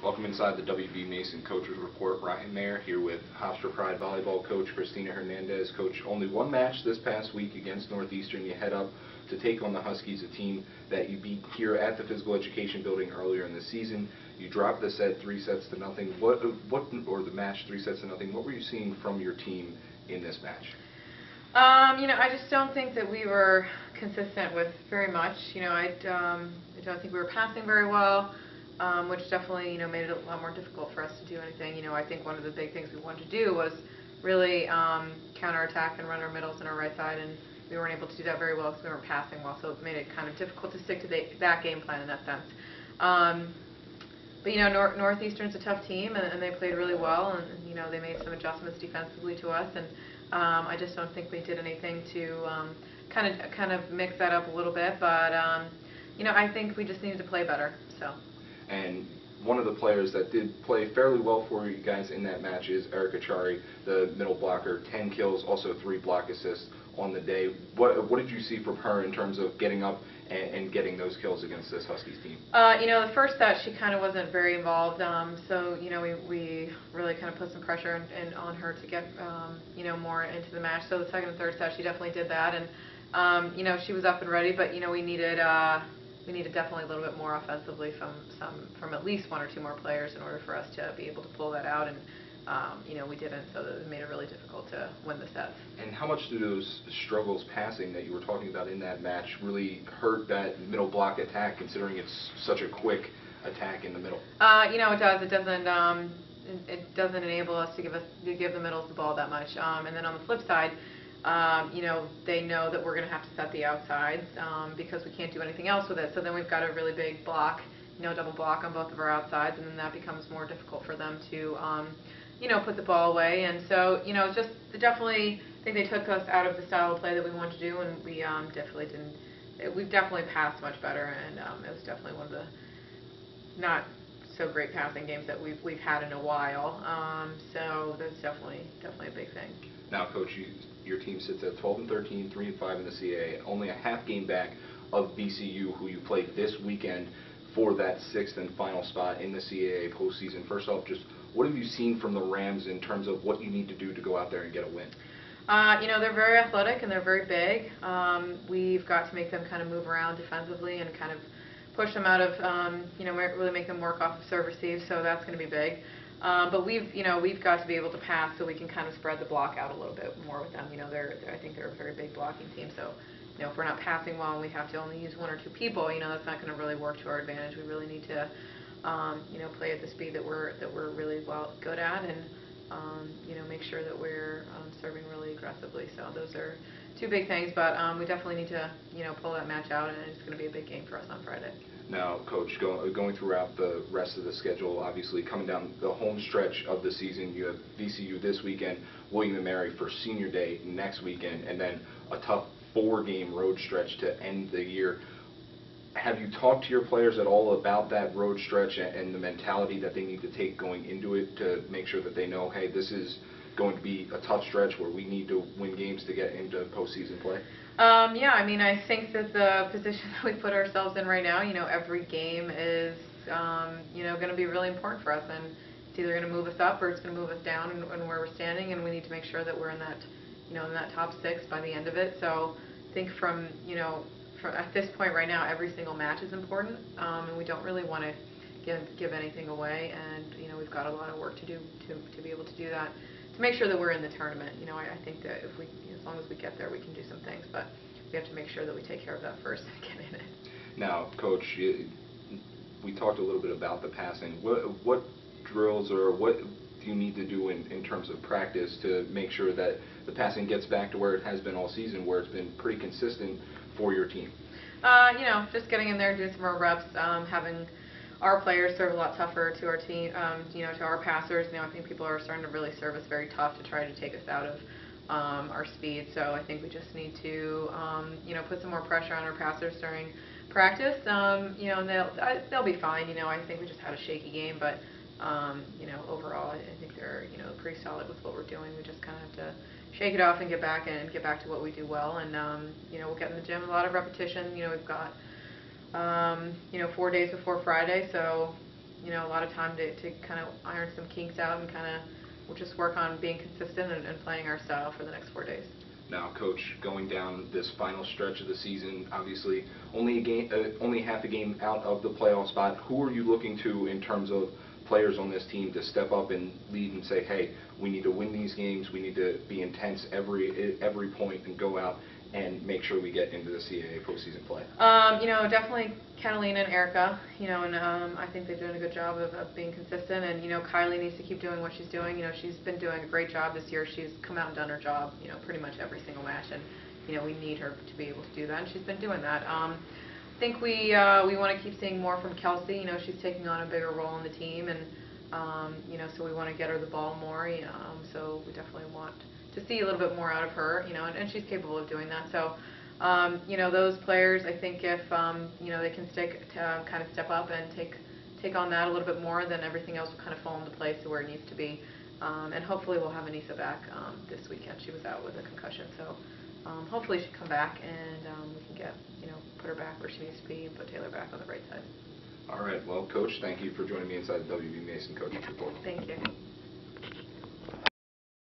Welcome inside the WB Mason Coaches Report. Ryan Mayer here with Hofstra Pride Volleyball coach Kristina Hernandez. Coach, only one match this past week against Northeastern. You head up to take on the Huskies, a team that you beat here at the Physical Education Building earlier in the season. You dropped the set 3-0. Or the match 3-0. What were you seeing from your team in this match? I just don't think that we were consistent with very much. I don't think we were passing very well. Which definitely, made it a lot more difficult for us to do anything. I think one of the big things we wanted to do was really counterattack and run our middles and our right side, and we weren't able to do that very well because we weren't passing well, so it made it kind of difficult to stick to that game plan in that sense. But Northeastern's a tough team, and they played really well, and they made some adjustments defensively to us, and I just don't think we did anything to kind of mix that up a little bit, but I think we just needed to play better. So. And one of the players that did play fairly well for you guys in that match is Erica Chari, the middle blocker, 10 kills, also 3 block assists on the day. What did you see from her in terms of getting up and getting those kills against this Huskies team? The first set she kind of wasn't very involved, so we really kind of put some pressure on her to get more into the match. So the second and third set she definitely did that, and she was up and ready, but we needed definitely a little bit more offensively from at least 1 or 2 more players in order for us to be able to pull that out, and we didn't, so it made it really difficult to win the sets. And how much do those struggles passing that you were talking about in that match really hurt that middle block attack, considering it's such a quick attack in the middle? It does. It doesn't enable us to give the middles the ball that much. And then on the flip side, they know that we're going to have to set the outsides because we can't do anything else with it. So then we've got a really big block, double block on both of our outsides, and then that becomes more difficult for them to, put the ball away. And so, just definitely, I think they took us out of the style of play that we wanted to do, and we definitely didn't. We've definitely passed much better, and it was definitely one of the not so great passing games that we've had in a while. So that's definitely a big thing. Now, Coach, your team sits at 12-13, 3-5 in the CAA, only a half game back of VCU, who you played this weekend for that 6th and final spot in the CAA postseason. First off, just what have you seen from the Rams in terms of what you need to do to go out there and get a win? They're very athletic and they're very big. We've got to make them kind of move around defensively and kind of push them out of, really make them work off of serve receive, so that's going to be big. But we've got to be able to pass so we can kind of spread the block out a little bit more with them. I think they're a very big blocking team, so if we're not passing well and we have to only use 1 or 2 people, that's not going to really work to our advantage. We really need to, play at the speed that we're really good at, and make sure that we're serving really aggressively. So those are 2 big things, but we definitely need to pull that match out, and it's going to be a big game for us on Friday. Now, Coach, going throughout the rest of the schedule, obviously coming down the home stretch of the season, you have VCU this weekend, William & Mary for Senior Day next weekend, and then a tough 4-game road stretch to end the year. Have you talked to your players at all about that road stretch and the mentality that they need to take going into it to make sure that they know, hey, this is going to be a tough stretch where we need to win games to get into postseason play? I think that the position that we put ourselves in right now, every game is, going to be really important for us, and it's either going to move us up or it's going to move us down in where we're standing, and we need to make sure that we're in that, in that top 6 by the end of it. So I think from at this point right now, every single match is important, and we don't really want to give anything away, and we've got a lot of work to do to be able to do that, to make sure that we're in the tournament. I think that if as long as we get there, we can do some things, but we have to make sure that we take care of that first and get in it. Now, Coach, we talked a little bit about the passing. What drills or what do you need to do in terms of practice to make sure that the passing gets back to where it has been all season, where it's been pretty consistent for your team? Just getting in there, doing some more reps, having our players serve a lot tougher to our team, to our passers. I think people are starting to really serve us very tough to try to take us out of our speed. So I think we just need to, put some more pressure on our passers during practice. And they'll be fine. I think we just had a shaky game, but overall, I think they're pretty solid with what we're doing. We just kind of have to shake it off and get back to what we do well. And we'll get in the gym, a lot of repetition. We've got 4 days before Friday, so a lot of time to kind of iron some kinks out, and kind of we'll just work on being consistent and playing our style for the next 4 days. Now, Coach, going down this final stretch of the season, obviously only half a game out of the playoff spot. Who are you looking to in terms of players on this team to step up and lead and say, hey, we need to win these games, we need to be intense every point and go out and make sure we get into the CAA postseason play? Definitely Catalina and Erica, and I think they're doing a good job of being consistent, and, Kylie needs to keep doing what she's doing. She's been doing a great job this year. She's come out and done her job, pretty much every single match, and, we need her to be able to do that, and she's been doing that. I think we want to keep seeing more from Kelsey. She's taking on a bigger role in the team, and, so we want to get her the ball more, so we definitely want to see a little bit more out of her, and she's capable of doing that. So, those players, I think if, they can kind of step up and take on that a little bit more, then everything else will kind of fall into place to where it needs to be. And hopefully we'll have Anissa back this weekend. She was out with a concussion, so hopefully she'll come back and we can get, put her back where she needs to be and put Taylor back on the right side. All right. Well, Coach, thank you for joining me inside the WB Mason Coaching Report. Thank you.